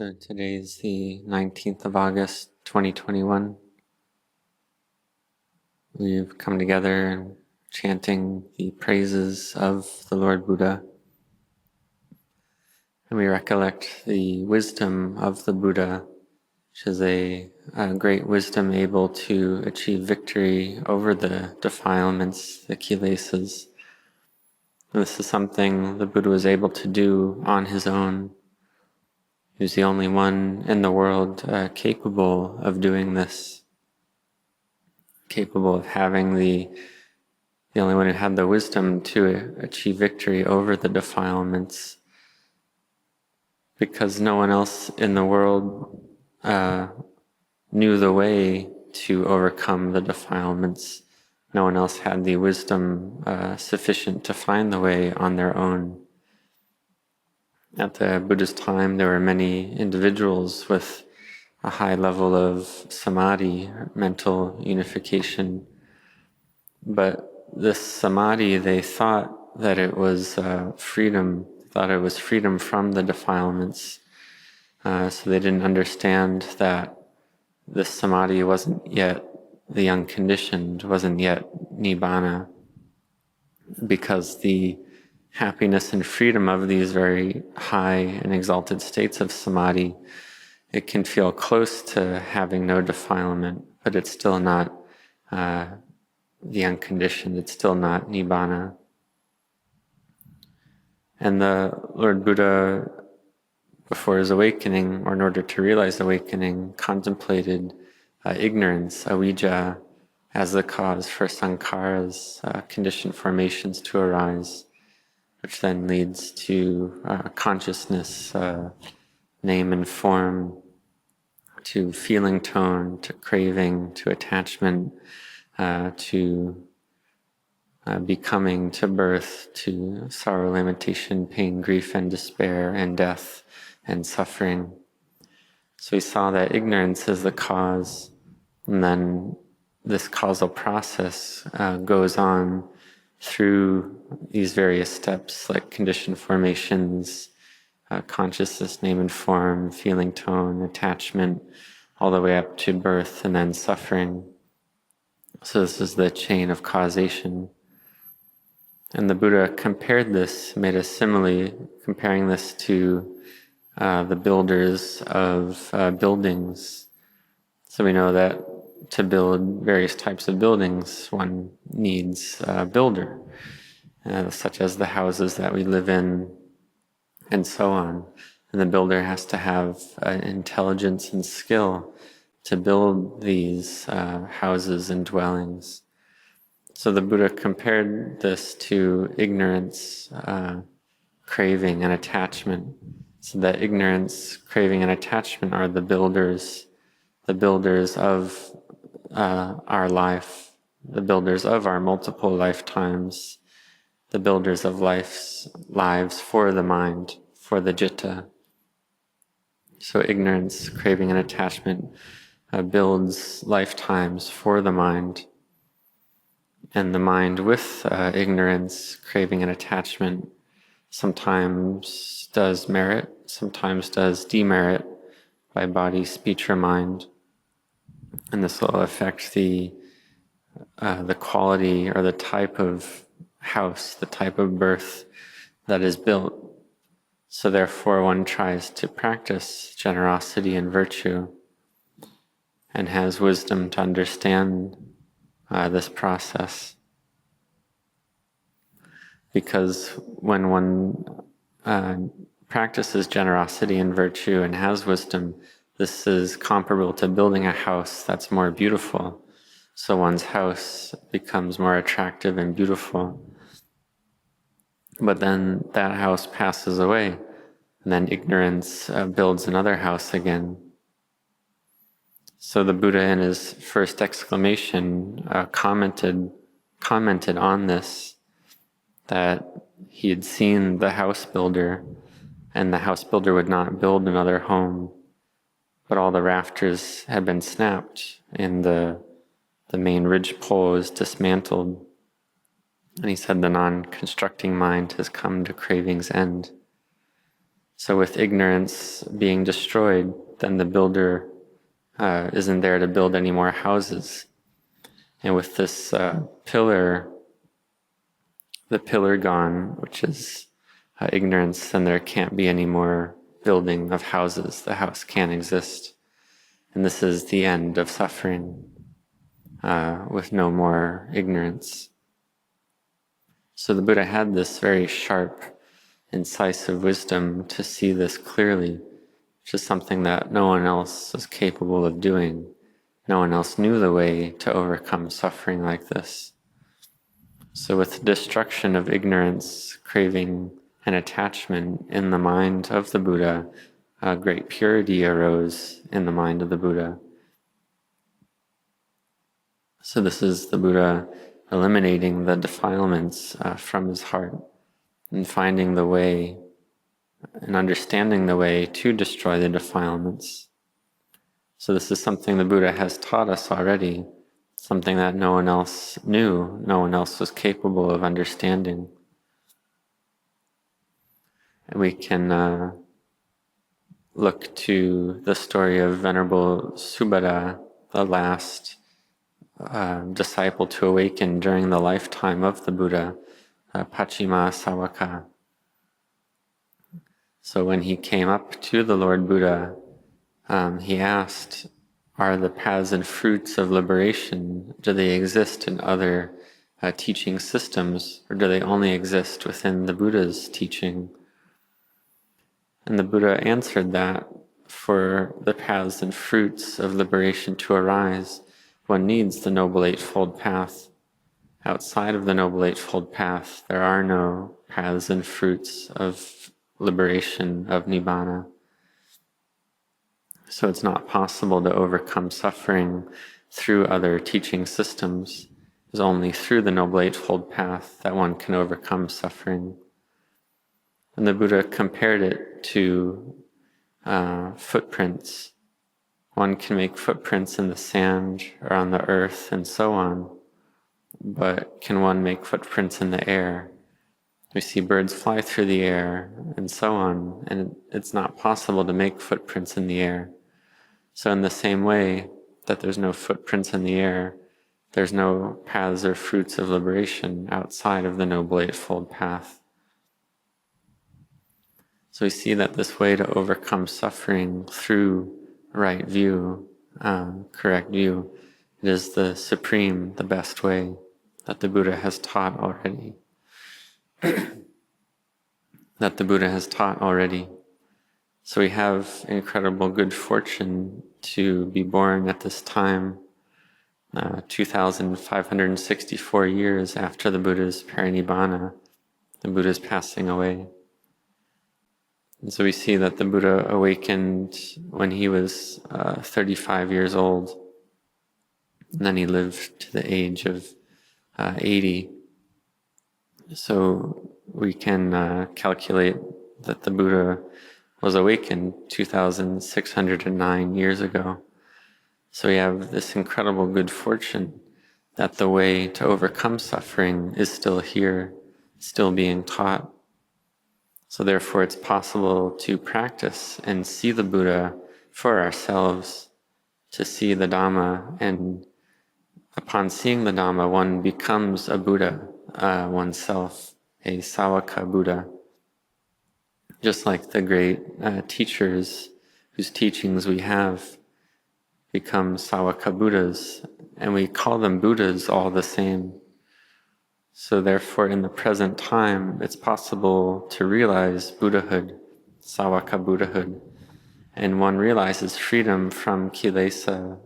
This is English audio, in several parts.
So today is the 19th of August, 2021. We've come together and chanting the praises of the Lord Buddha. And we recollect the wisdom of the Buddha, which is a great wisdom able to achieve victory over the defilements, the kilesas. And this is something the Buddha was able to do on his own. He was the only one in the world capable of doing this, capable of having the only one who had the wisdom to achieve victory over the defilements, because no one else in the world knew the way to overcome the defilements. No one else had the wisdom sufficient to find the way on their own. At the Buddha's time, there were many individuals with a high level of samadhi, mental unification. But this samadhi, they thought that it was freedom, thought it was freedom from the defilements. So they didn't understand that this samadhi wasn't yet the unconditioned, wasn't yet nibbana, because the happiness and freedom of these very high and exalted states of samadhi, it can feel close to having no defilement, but it's still not the unconditioned, it's still not nibbana. And the Lord Buddha, before his awakening, or in order to realize awakening, contemplated ignorance, avijja, as the cause for sankharas, conditioned formations to arise, which then leads to consciousness, name and form, to feeling tone, to craving, to attachment, to becoming, to birth, to sorrow, lamentation, pain, grief, and despair, and death, and suffering. So we saw that ignorance is the cause, and then this causal process goes on through these various steps, like conditioned formations, consciousness, name and form, feeling tone, attachment, all the way up to birth and then suffering. So this is the chain of causation. And the Buddha compared this, made a simile, comparing this to the builders of buildings. So we know that to build various types of buildings, one needs a builder, such as the houses that we live in, and so on. And the builder has to have intelligence and skill to build these houses and dwellings. So the Buddha compared this to ignorance, craving, and attachment. So that ignorance, craving, and attachment are the builders of our life, the builders of our multiple lifetimes, the builders of lives for the mind, for the citta. So ignorance, craving, and attachment builds lifetimes for the mind. And the mind with ignorance, craving, and attachment sometimes does merit, sometimes does demerit by body, speech, or mind. And this will affect the quality or the type of house, the type of birth that is built. So therefore one tries to practice generosity and virtue and has wisdom to understand this process. Because when one practices generosity and virtue and has wisdom, this is comparable to building a house that's more beautiful. So one's house becomes more attractive and beautiful. But then that house passes away, and then ignorance builds another house again. So the Buddha, in his first exclamation, commented on this, that he had seen the house builder, and the house builder would not build another home, but all the rafters had been snapped, and the main ridge pole was dismantled. And he said the non-constructing mind has come to craving's end. So with ignorance being destroyed, then the builder isn't there to build any more houses. And with this pillar, the pillar gone, which is ignorance, then there can't be any more building of houses. The house can't exist. And this is the end of suffering, with no more ignorance. So the Buddha had this very sharp, incisive wisdom to see this clearly, which is something that no one else was capable of doing. No one else knew the way to overcome suffering like this. So with the destruction of ignorance, craving, and attachment in the mind of the Buddha, a great purity arose in the mind of the Buddha. So this is the Buddha eliminating the defilements from his heart and finding the way and understanding the way to destroy the defilements. So this is something the Buddha has taught us already, something that no one else knew, no one else was capable of understanding. And we can look to the story of Venerable Subhadda, the last disciple to awaken during the lifetime of the Buddha, Pachima Sawaka. So when he came up to the Lord Buddha, he asked, are the paths and fruits of liberation, do they exist in other teaching systems, or do they only exist within the Buddha's teaching? And the Buddha answered that for the paths and fruits of liberation to arise, one needs the Noble Eightfold Path. Outside of the Noble Eightfold Path, there are no paths and fruits of liberation, of Nibbana. So it's not possible to overcome suffering through other teaching systems. It's only through the Noble Eightfold Path that one can overcome suffering. And the Buddha compared it to footprints. One can make footprints in the sand or on the earth and so on, but can one make footprints in the air? We see birds fly through the air and so on, and it's not possible to make footprints in the air. So in the same way that there's no footprints in the air, there's no paths or fruits of liberation outside of the Noble Eightfold Path. So we see that this way to overcome suffering through right view, correct view, it is the supreme, the best way that the Buddha has taught already. That the Buddha has taught already. So we have incredible good fortune to be born at this time, 2,564 years after the Buddha's parinibbana, the Buddha's passing away. And so we see that the Buddha awakened when he was 35 years old, and then he lived to the age of 80. So we can calculate that the Buddha was awakened 2,609 years ago. So we have this incredible good fortune that the way to overcome suffering is still here, still being taught. So therefore it's possible to practice and see the Buddha for ourselves, to see the Dhamma, and upon seeing the Dhamma, one becomes a Buddha oneself, a Sawaka Buddha. Just like the great teachers whose teachings we have become Sawaka Buddhas, and we call them Buddhas all the same. So therefore, in the present time, it's possible to realize Buddhahood, Sawaka Buddhahood, and one realizes freedom from kilesa,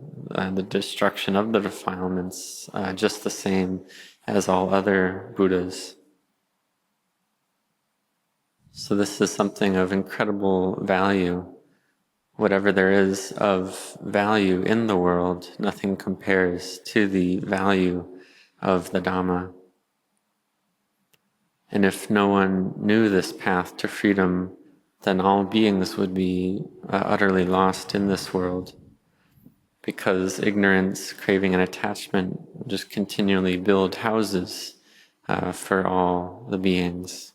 the destruction of the defilements, just the same as all other Buddhas. So this is something of incredible value. Whatever there is of value in the world, nothing compares to the value of the Dhamma. And if no one knew this path to freedom, then all beings would be utterly lost in this world, because ignorance, craving, and attachment just continually build houses for all the beings.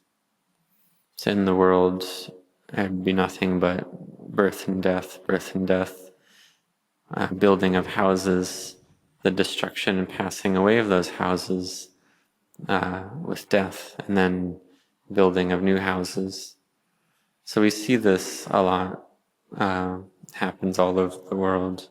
So in the world, It'd be nothing but birth and death, building of houses, the destruction and passing away of those houses with death, and then building of new houses. So we see this a lot, happens all over the world.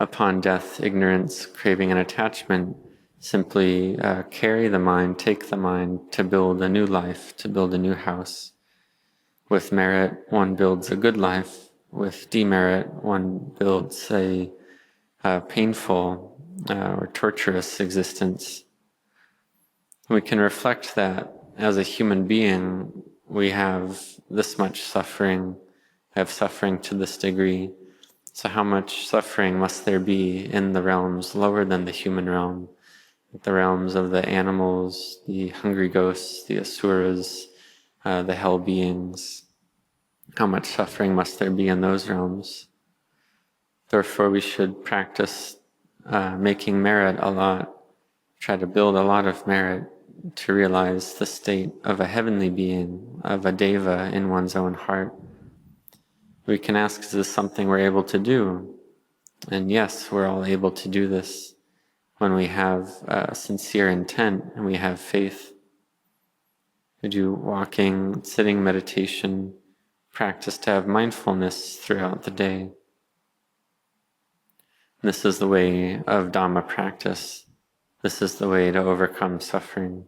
Upon death, ignorance, craving, and attachment simply carry the mind, take the mind to build a new life, to build a new house. With merit, one builds a good life. With demerit, one builds a painful or torturous existence. We can reflect that as a human being, we have this much suffering, have suffering to this degree. So how much suffering must there be in the realms lower than the human realm? The realms of the animals, the hungry ghosts, the asuras, the hell beings. How much suffering must there be in those realms? Therefore, we should practice making merit a lot, try to build a lot of merit to realize the state of a heavenly being, of a deva in one's own heart. We can ask, is this something we're able to do? And yes, we're all able to do this when we have sincere intent and we have faith. We do walking, sitting meditation, practice to have mindfulness throughout the day. This is the way of Dhamma practice. This is the way to overcome suffering,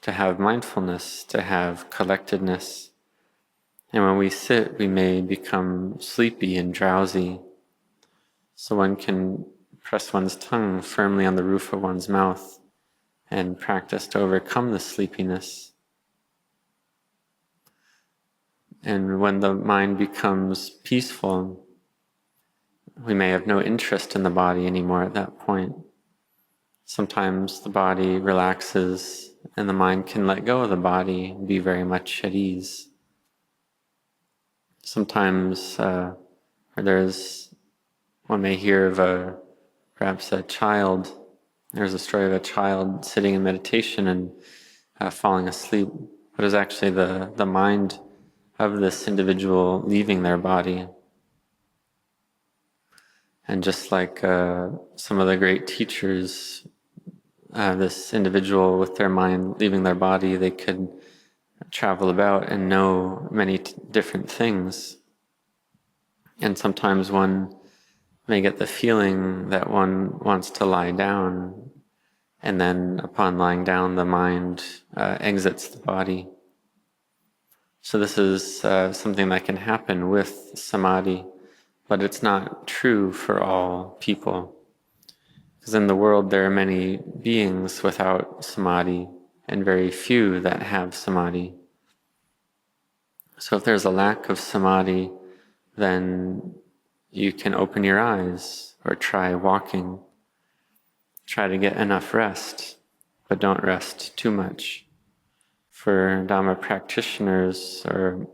to have mindfulness, to have collectedness. And when we sit, we may become sleepy and drowsy. So one can press one's tongue firmly on the roof of one's mouth and practice to overcome the sleepiness. And when the mind becomes peaceful, we may have no interest in the body anymore at that point. Sometimes the body relaxes and the mind can let go of the body and be very much at ease. Sometimes one may hear of perhaps a child. There's a story of a child sitting in meditation and falling asleep, but it's actually the mind of this individual leaving their body. And just like some of the great teachers, this individual with their mind leaving their body, they could travel about and know many different things. And sometimes one may get the feeling that one wants to lie down, and then upon lying down, the mind exits the body. So this is something that can happen with samadhi, but it's not true for all people. Because in the world there are many beings without samadhi, and very few that have samadhi. So if there's a lack of samadhi, then you can open your eyes or try walking. Try to get enough rest, but don't rest too much. For Dhamma practitioners or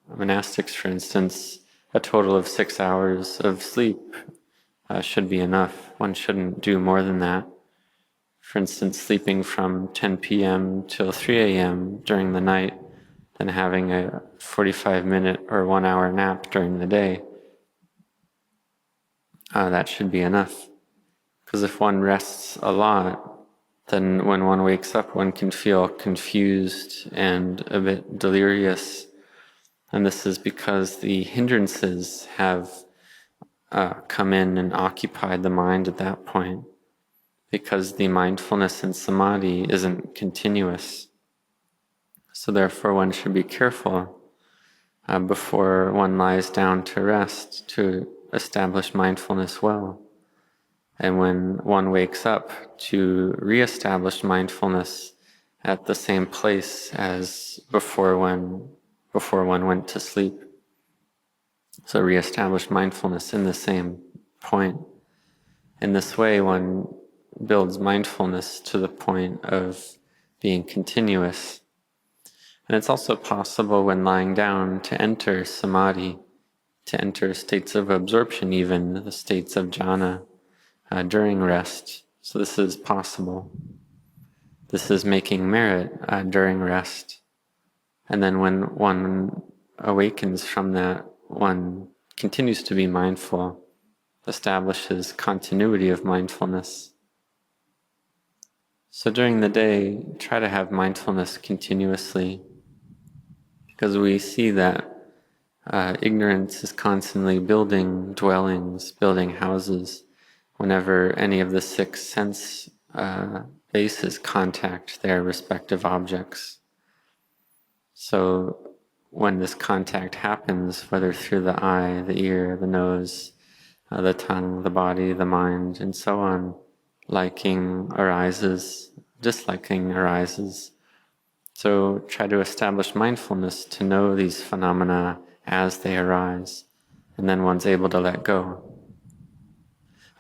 monastics, for instance, a total of 6 hours of sleep should be enough. One shouldn't do more than that. For instance, sleeping from 10 p.m. till 3 a.m. during the night, then having a 45-minute or 1 hour nap during the day, that should be enough. Because if one rests a lot, then when one wakes up, one can feel confused and a bit delirious. And this is because the hindrances have come in and occupied the mind at that point, because the mindfulness and samadhi isn't continuous. So therefore one should be careful before one lies down to rest to establish mindfulness well. And when one wakes up, to re-establish mindfulness at the same place as before one went to sleep. So re-establish mindfulness in the same point. In this way, one builds mindfulness to the point of being continuous. And it's also possible when lying down to enter samadhi, to enter states of absorption, even the states of jhana, during rest. So this is possible. This is making merit during rest. And then when one awakens from that, one continues to be mindful, establishes continuity of mindfulness. So during the day, try to have mindfulness continuously, because we see that ignorance is constantly building dwellings, building houses, whenever any of the six sense bases contact their respective objects. So when this contact happens, whether through the eye, the ear, the nose, the tongue, the body, the mind, and so on, liking arises, disliking arises. So try to establish mindfulness to know these phenomena as they arise, and then one's able to let go.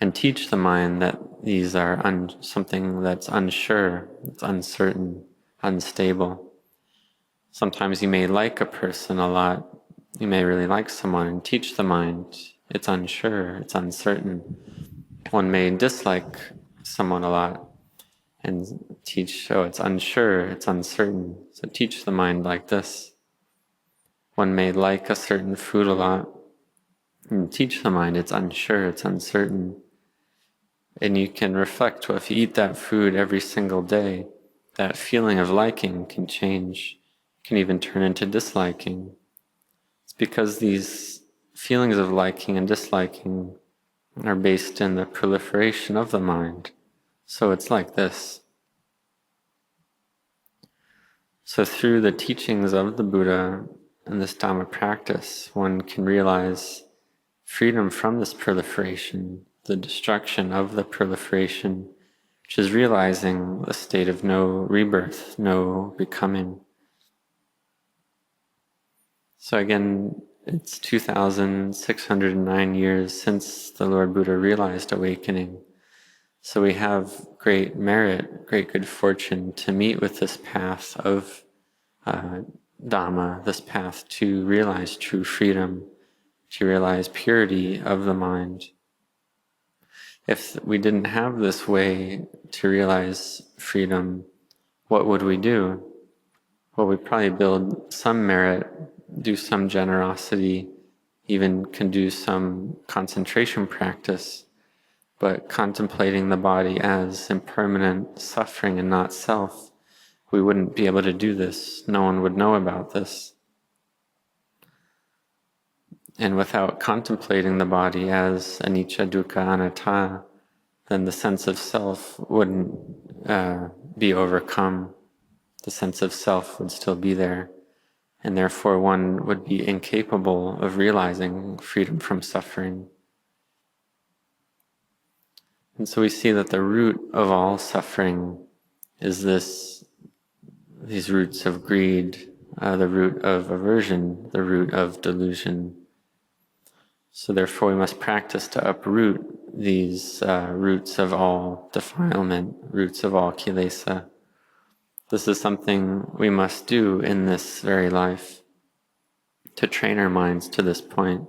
And teach the mind that these are something that's unsure, it's uncertain, unstable. Sometimes you may like a person a lot, you may really like someone, and teach the mind it's unsure, it's uncertain. One may dislike someone a lot and teach, oh, it's unsure, it's uncertain. So teach the mind like this. One may like a certain food a lot and teach the mind it's unsure, it's uncertain. And you can reflect, well, if you eat that food every single day, that feeling of liking can change, can even turn into disliking. It's because these feelings of liking and disliking are based in the proliferation of the mind. So it's like this. So through the teachings of the Buddha and this Dhamma practice, one can realize freedom from this proliferation, the destruction of the proliferation, which is realizing a state of no rebirth, no becoming. So again, it's 2,609 years since the Lord Buddha realized awakening. So we have great merit, great good fortune to meet with this path of Dhamma, this path to realize true freedom, to realize purity of the mind. If we didn't have this way to realize freedom, what would we do? Well, we'd probably build some merit, do some generosity, even can do some concentration practice, but contemplating the body as impermanent, suffering, and not self, we wouldn't be able to do this. No one would know about this. And without contemplating the body as anicca, dukkha, anatta, then the sense of self wouldn't be overcome. The sense of self would still be there, and therefore one would be incapable of realizing freedom from suffering. And so we see that the root of all suffering is these roots of greed, the root of aversion, the root of delusion. So therefore we must practice to uproot these roots of all defilement, roots of all kilesa. This is something we must do in this very life, to train our minds to this point,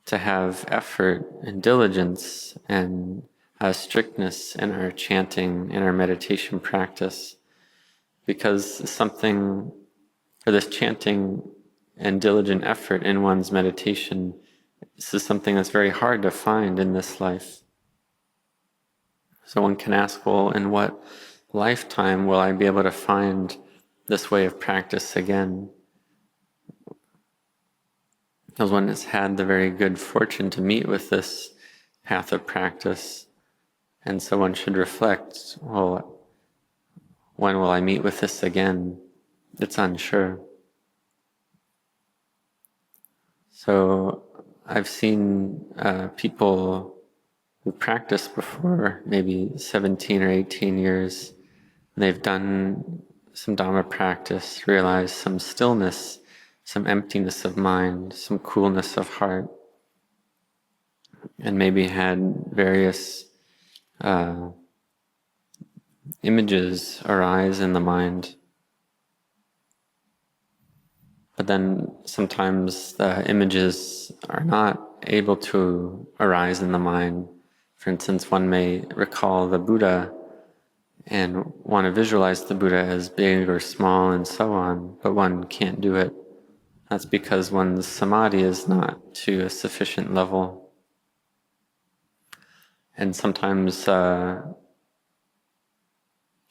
to have effort and diligence and strictness in our chanting, in our meditation practice, because this chanting and diligent effort in one's meditation, this is something that's very hard to find in this life. So one can ask, well, in what lifetime will I be able to find this way of practice again? Because one has had the very good fortune to meet with this path of practice, and so one should reflect, well, when will I meet with this again? It's unsure. So I've seen people who practiced before, maybe 17 or 18 years, and they've done some Dhamma practice, realized some stillness, some emptiness of mind, some coolness of heart, and maybe had various images arise in the mind. But then sometimes the images are not able to arise in the mind. For instance, one may recall the Buddha and want to visualize the Buddha as big or small and so on, but one can't do it. That's because one's samadhi is not to a sufficient level. And sometimes an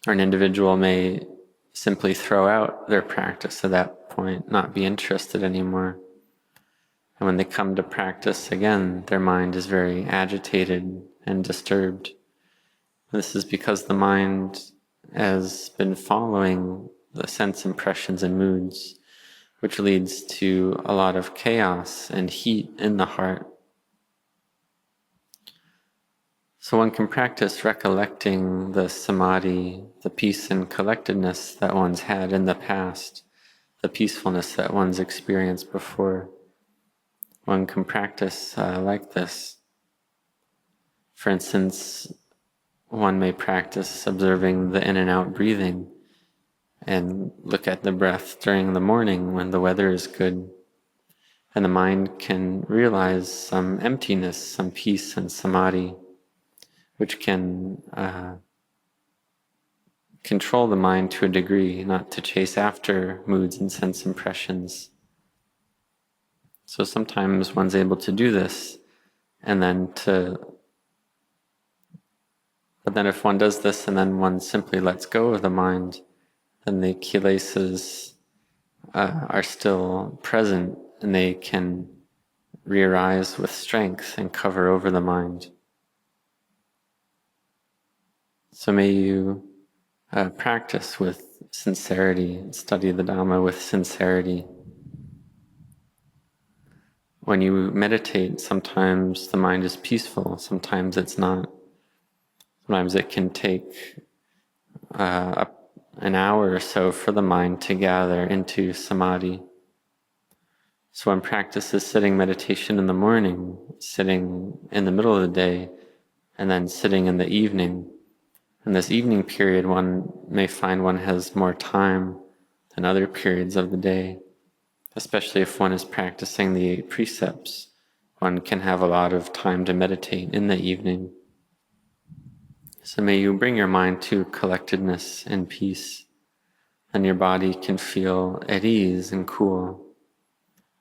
individual may simply throw out their practice at that point, not be interested anymore. And when they come to practice again, their mind is very agitated and disturbed. This is because the mind has been following the sense impressions and moods, which leads to a lot of chaos and heat in the heart. So one can practice recollecting the samadhi, the peace and collectedness that one's had in the past, the peacefulness that one's experienced before. One can practice like this. For instance, one may practice observing the in and out breathing and look at the breath during the morning when the weather is good. And the mind can realize some emptiness, some peace and samadhi, which can control the mind to a degree, not to chase after moods and sense impressions. So sometimes one's able to do this, but then if one does this and then one simply lets go of the mind, then the kilesas are still present and they can re-arise with strength and cover over the mind. So may you practice with sincerity, study the Dhamma with sincerity. When you meditate, sometimes the mind is peaceful, sometimes it's not. Sometimes it can take an hour or so for the mind to gather into samadhi. So one practices sitting meditation in the morning, sitting in the middle of the day, and then sitting in the evening. In this evening period, one may find one has more time than other periods of the day, especially if one is practicing the 8 precepts. One can have a lot of time to meditate in the evening. So may you bring your mind to collectedness and peace, and your body can feel at ease and cool.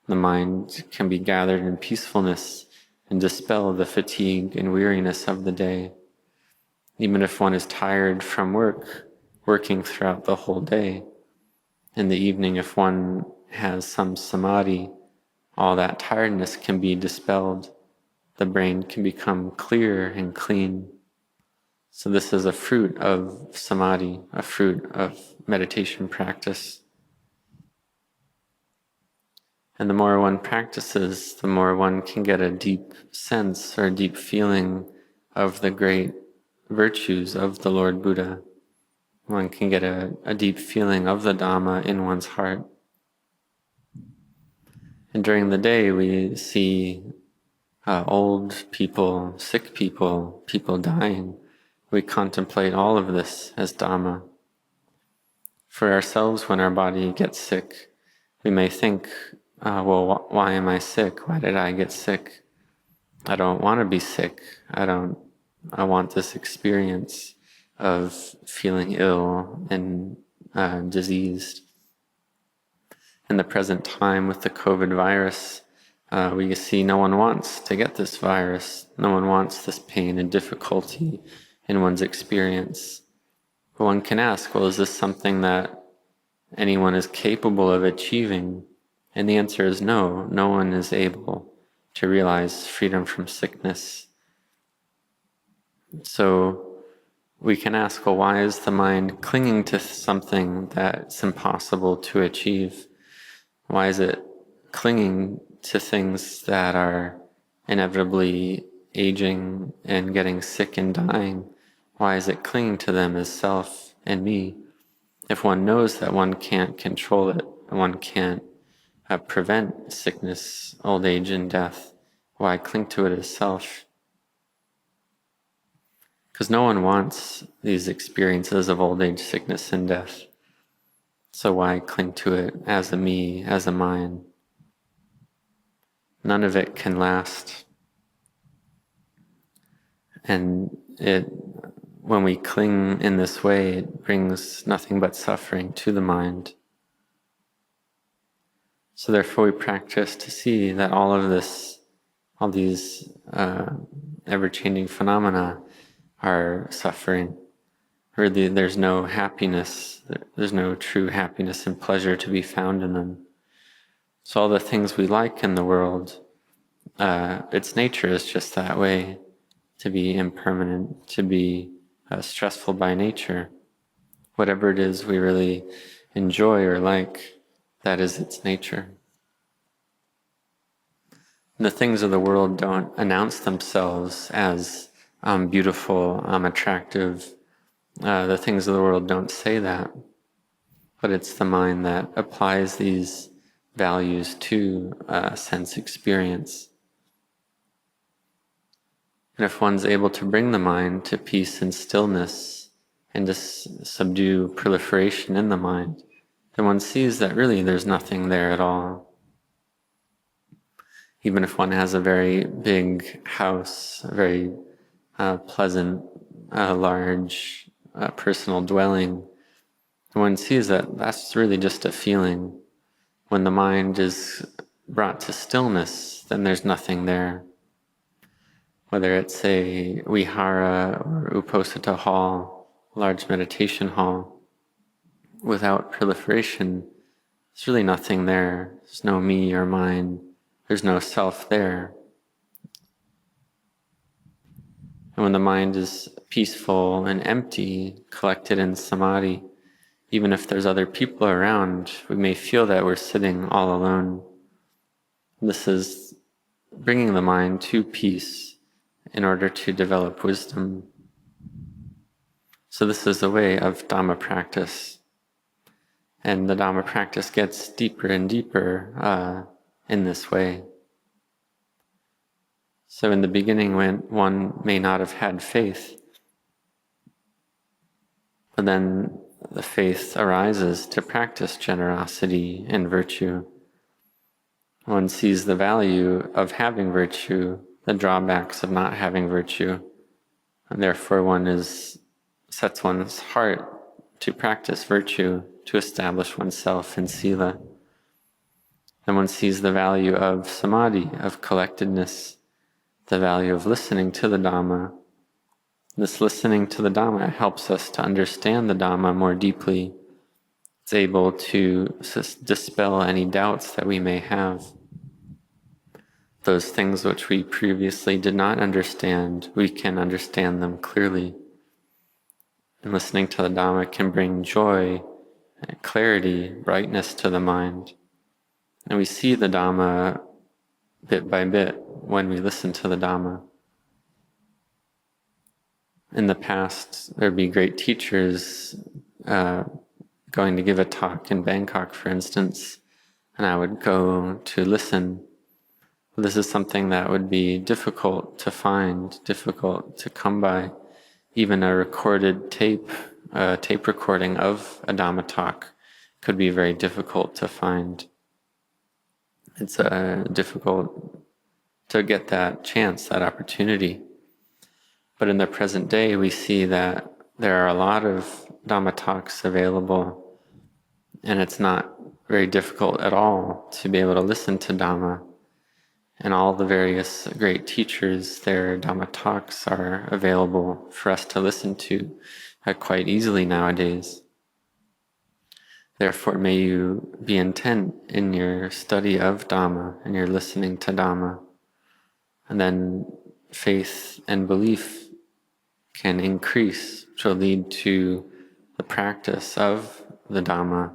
The mind can be gathered in peacefulness and dispel the fatigue and weariness of the day. Even if one is tired from working throughout the whole day, in the evening, if one has some samadhi, all that tiredness can be dispelled. The brain can become clear and clean. So this is a fruit of samadhi, a fruit of meditation practice. And the more one practices, the more one can get a deep sense or a deep feeling of the great virtues of the Lord Buddha. One can get a deep feeling of the Dhamma in one's heart. And during the day we see old people, sick people, people dying. We contemplate all of this as Dhamma. For ourselves, when our body gets sick, we may think, why am I sick? Why did I get sick? I don't want to be sick. I want this experience of feeling ill and diseased. In the present time with the COVID virus, we see no one wants to get this virus. No one wants this pain and difficulty in one's experience. But one can ask, well, is this something that anyone is capable of achieving? And the answer is no. No one is able to realize freedom from sickness. So we can ask, well, why is the mind clinging to something that's impossible to achieve? Why is it clinging to things that are inevitably aging and getting sick and dying? Why is it clinging to them as self and me? If one knows that one can't control it, one can't prevent sickness, old age, and death, why cling to it as self? Because no one wants these experiences of old age, sickness, and death. So why cling to it as a me, as a mine? None of it can last. And when we cling in this way, it brings nothing but suffering to the mind. So therefore we practice to see that all these ever-changing phenomena are suffering. Really, there's no happiness, there's no true happiness and pleasure to be found in them. So all the things we like in the world, its nature is just that way, to be impermanent, to be stressful by nature. Whatever it is we really enjoy or like, that is its nature. The things of the world don't announce themselves as beautiful, attractive. The things of the world don't say that, but it's the mind that applies these values to sense experience. And if one's able to bring the mind to peace and stillness and to subdue proliferation in the mind, then one sees that really there's nothing there at all. Even if one has a very big house, a very pleasant, large, personal dwelling, one sees that that's really just a feeling. When the mind is brought to stillness, then there's nothing there. Whether it's a vihara or uposatha hall, large meditation hall, without proliferation, there's really nothing there. There's no me or mine. There's no self there. And when the mind is peaceful and empty, collected in samadhi, even if there's other people around, we may feel that we're sitting all alone. This is bringing the mind to peace in order to develop wisdom. So this is a way of Dhamma practice. And the Dhamma practice gets deeper and deeper in this way. So in the beginning, when one may not have had faith, but then the faith arises to practice generosity and virtue. One sees the value of having virtue, the drawbacks of not having virtue, and therefore one sets one's heart to practice virtue, to establish oneself in sila. Then one sees the value of samadhi, of collectedness, the value of listening to the Dhamma. This listening to the Dhamma helps us to understand the Dhamma more deeply. It's able to dispel any doubts that we may have. Those things which we previously did not understand, we can understand them clearly. And listening to the Dhamma can bring joy, clarity, brightness to the mind. And we see the Dhamma bit by bit when we listen to the Dhamma. In the past, there'd be great teachers going to give a talk in Bangkok, for instance, and I would go to listen. This is something that would be difficult to find, difficult to come by. Even a recorded tape recording of a Dhamma talk could be very difficult to find. It's difficult to get that chance, that opportunity. But in the present day, we see that there are a lot of Dhamma talks available, and it's not very difficult at all to be able to listen to Dhamma. And all the various great teachers, their Dhamma talks are available for us to listen to quite easily nowadays. Therefore, may you be intent in your study of Dhamma and your listening to Dhamma. And then faith and belief can increase, which will lead to the practice of the Dhamma,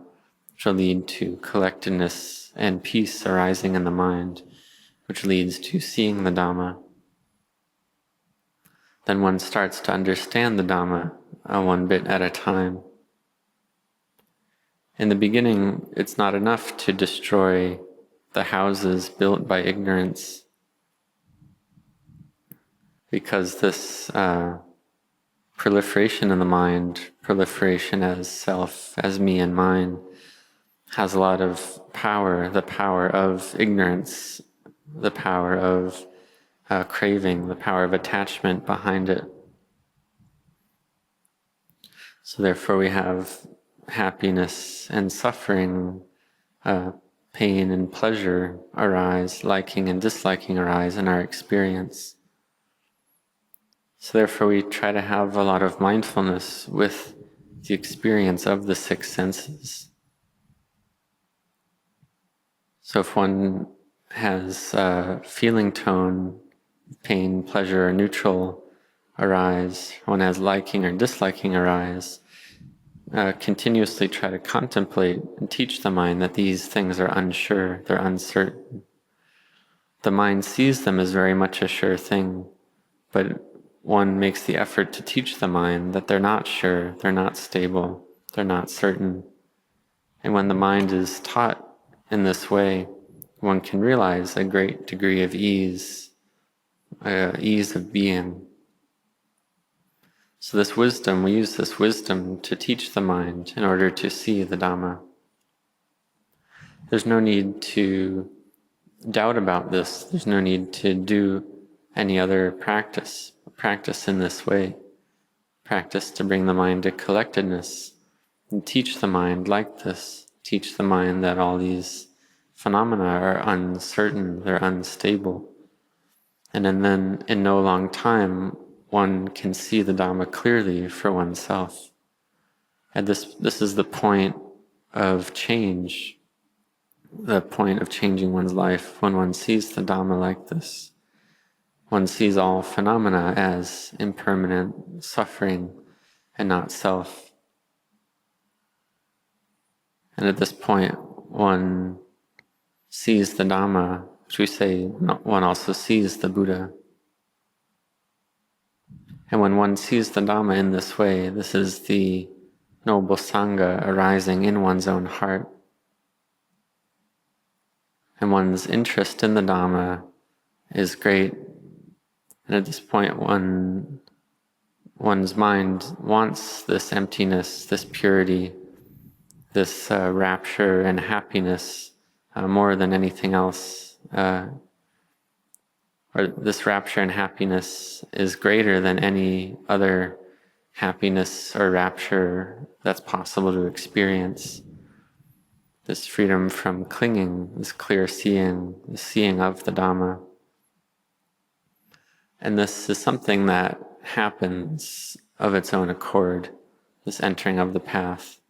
which will lead to collectedness and peace arising in the mind, which leads to seeing the Dhamma. Then one starts to understand the Dhamma one bit at a time. In the beginning, it's not enough to destroy the houses built by ignorance, because this proliferation in the mind, proliferation as self, as me and mine, has a lot of power, the power of ignorance, the power of craving, the power of attachment behind it. So therefore we have happiness and suffering, pain and pleasure arise, liking and disliking arise in our experience. So therefore we try to have a lot of mindfulness with the experience of the six senses. So if one has feeling tone, pain, pleasure, or neutral arise, one has liking or disliking arise, continuously try to contemplate and teach the mind that these things are unsure, they're uncertain. The mind sees them as very much a sure thing, but one makes the effort to teach the mind that they're not sure, they're not stable, they're not certain. And when the mind is taught in this way, one can realize a great degree of ease of being. So this wisdom, we use this wisdom to teach the mind in order to see the Dhamma. There's no need to doubt about this. There's no need to do any other practice. Practice in this way. Practice to bring the mind to collectedness and teach the mind like this. Teach the mind that all these phenomena are uncertain, they're unstable. And then in no long time, one can see the Dhamma clearly for oneself. And this is the point of change, the point of changing one's life, when one sees the Dhamma like this. One sees all phenomena as impermanent, suffering, and not self. And at this point, one sees the Dhamma, which we say one also sees the Buddha. And when one sees the Dhamma in this way, this is the noble Sangha arising in one's own heart. And one's interest in the Dhamma is great. And at this point, one's mind wants this emptiness, this purity, this rapture and happiness more than anything else. Or this rapture and happiness is greater than any other happiness or rapture that's possible to experience. This freedom from clinging, this clear seeing, the seeing of the Dhamma. And this is something that happens of its own accord, this entering of the path.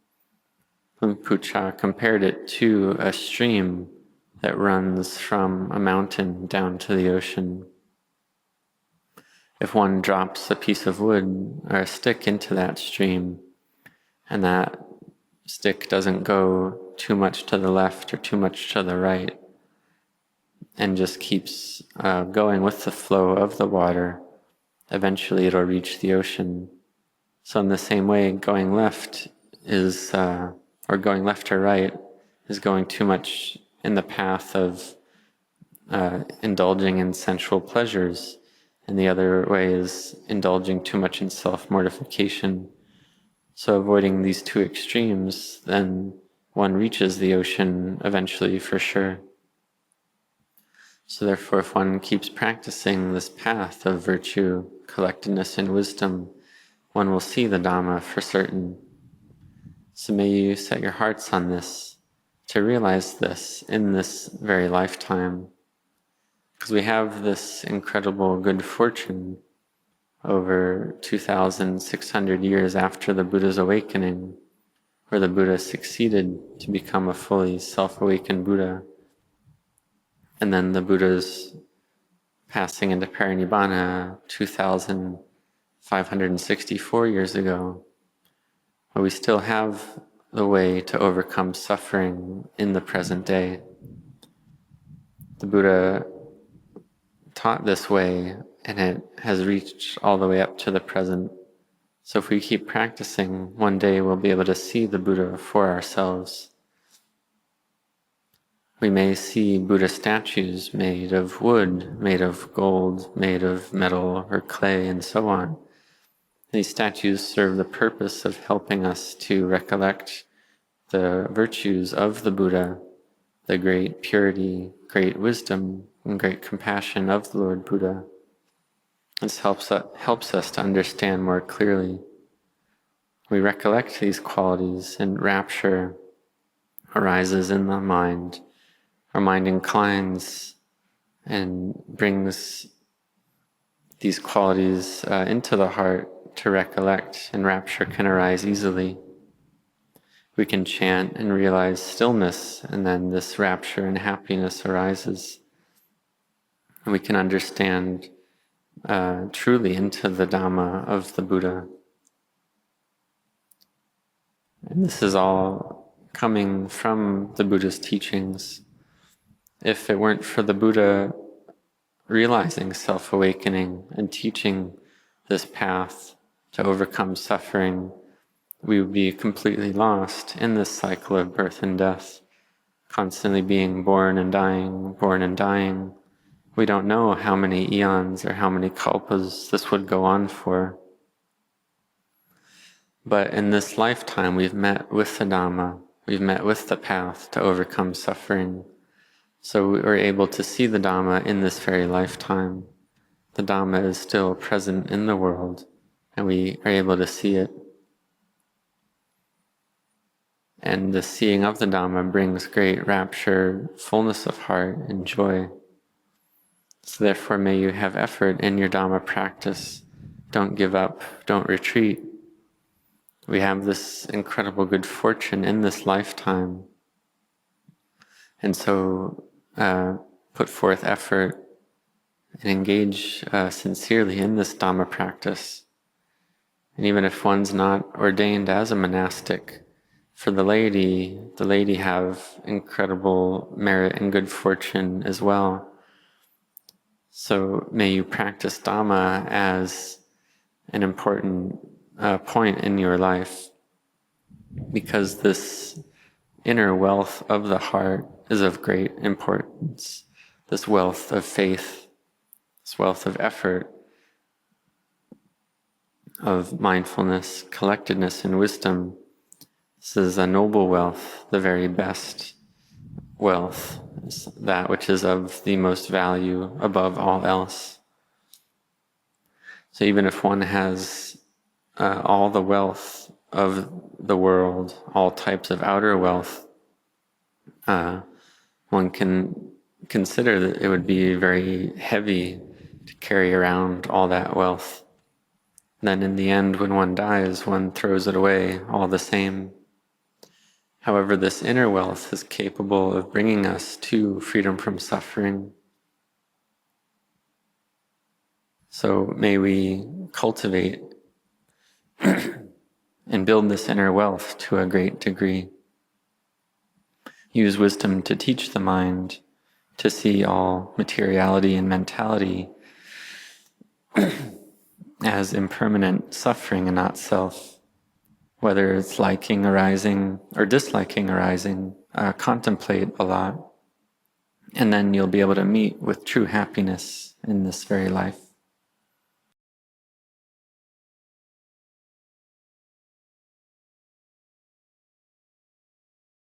Rinpoche compared it to a stream that runs from a mountain down to the ocean. If one drops a piece of wood or a stick into that stream, and that stick doesn't go too much to the left or too much to the right, and just keeps going with the flow of the water, eventually it'll reach the ocean. So in the same way, going left is, or going left or right, is going too much in the path of indulging in sensual pleasures, and the other way is indulging too much in self-mortification. So avoiding these two extremes, then one reaches the ocean eventually for sure. So therefore, if one keeps practicing this path of virtue, collectedness, and wisdom, one will see the Dhamma for certain. So may you set your hearts on this, to realize this in this very lifetime. Because we have this incredible good fortune over 2,600 years after the Buddha's awakening, where the Buddha succeeded to become a fully self-awakened Buddha. And then the Buddha's passing into parinibbana 2,564 years ago. But we still have the way to overcome suffering in the present day. The Buddha taught this way, and it has reached all the way up to the present. So if we keep practicing, one day we'll be able to see the Buddha for ourselves. We may see Buddha statues made of wood, made of gold, made of metal or clay, and so on. These statues serve the purpose of helping us to recollect the virtues of the Buddha, the great purity, great wisdom, and great compassion of the Lord Buddha. This helps us to understand more clearly. we recollect these qualities and rapture arises in the mind. Our mind inclines and brings these qualities into the heart to recollect, and rapture can arise easily. We can chant and realize stillness, and then this rapture and happiness arises. And we can understand truly into the Dhamma of the Buddha. And this is all coming from the Buddha's teachings. If it weren't for the Buddha realizing self-awakening and teaching this path to overcome suffering, we would be completely lost in this cycle of birth and death, constantly being born and dying, born and dying. We don't know how many eons or how many kalpas this would go on for. But in this lifetime, we've met with the Dhamma, we've met with the path to overcome suffering. So we're able to see the Dhamma in this very lifetime. The Dhamma is still present in the world, and we are able to see it. And the seeing of the Dhamma brings great rapture, fullness of heart, and joy. So therefore, may you have effort in your Dhamma practice. Don't give up, don't retreat. We have this incredible good fortune in this lifetime. And so put forth effort and engage sincerely in this Dhamma practice. And even if one's not ordained as a monastic, for the laity have incredible merit and good fortune as well. So may you practice Dhamma as an important point in your life, because this inner wealth of the heart is of great importance. This wealth of faith, this wealth of effort, of mindfulness, collectedness, and wisdom. This is a noble wealth, the very best wealth, that which is of the most value above all else. So even if one has all the wealth of the world, all types of outer wealth, one can consider that it would be very heavy to carry around all that wealth. Then in the end, when one dies, one throws it away all the same. However, this inner wealth is capable of bringing us to freedom from suffering. So may we cultivate and build this inner wealth to a great degree. Use wisdom to teach the mind to see all materiality and mentality as impermanent suffering and not self. Whether it's liking arising or disliking arising, contemplate a lot, and then you'll be able to meet with true happiness in this very life.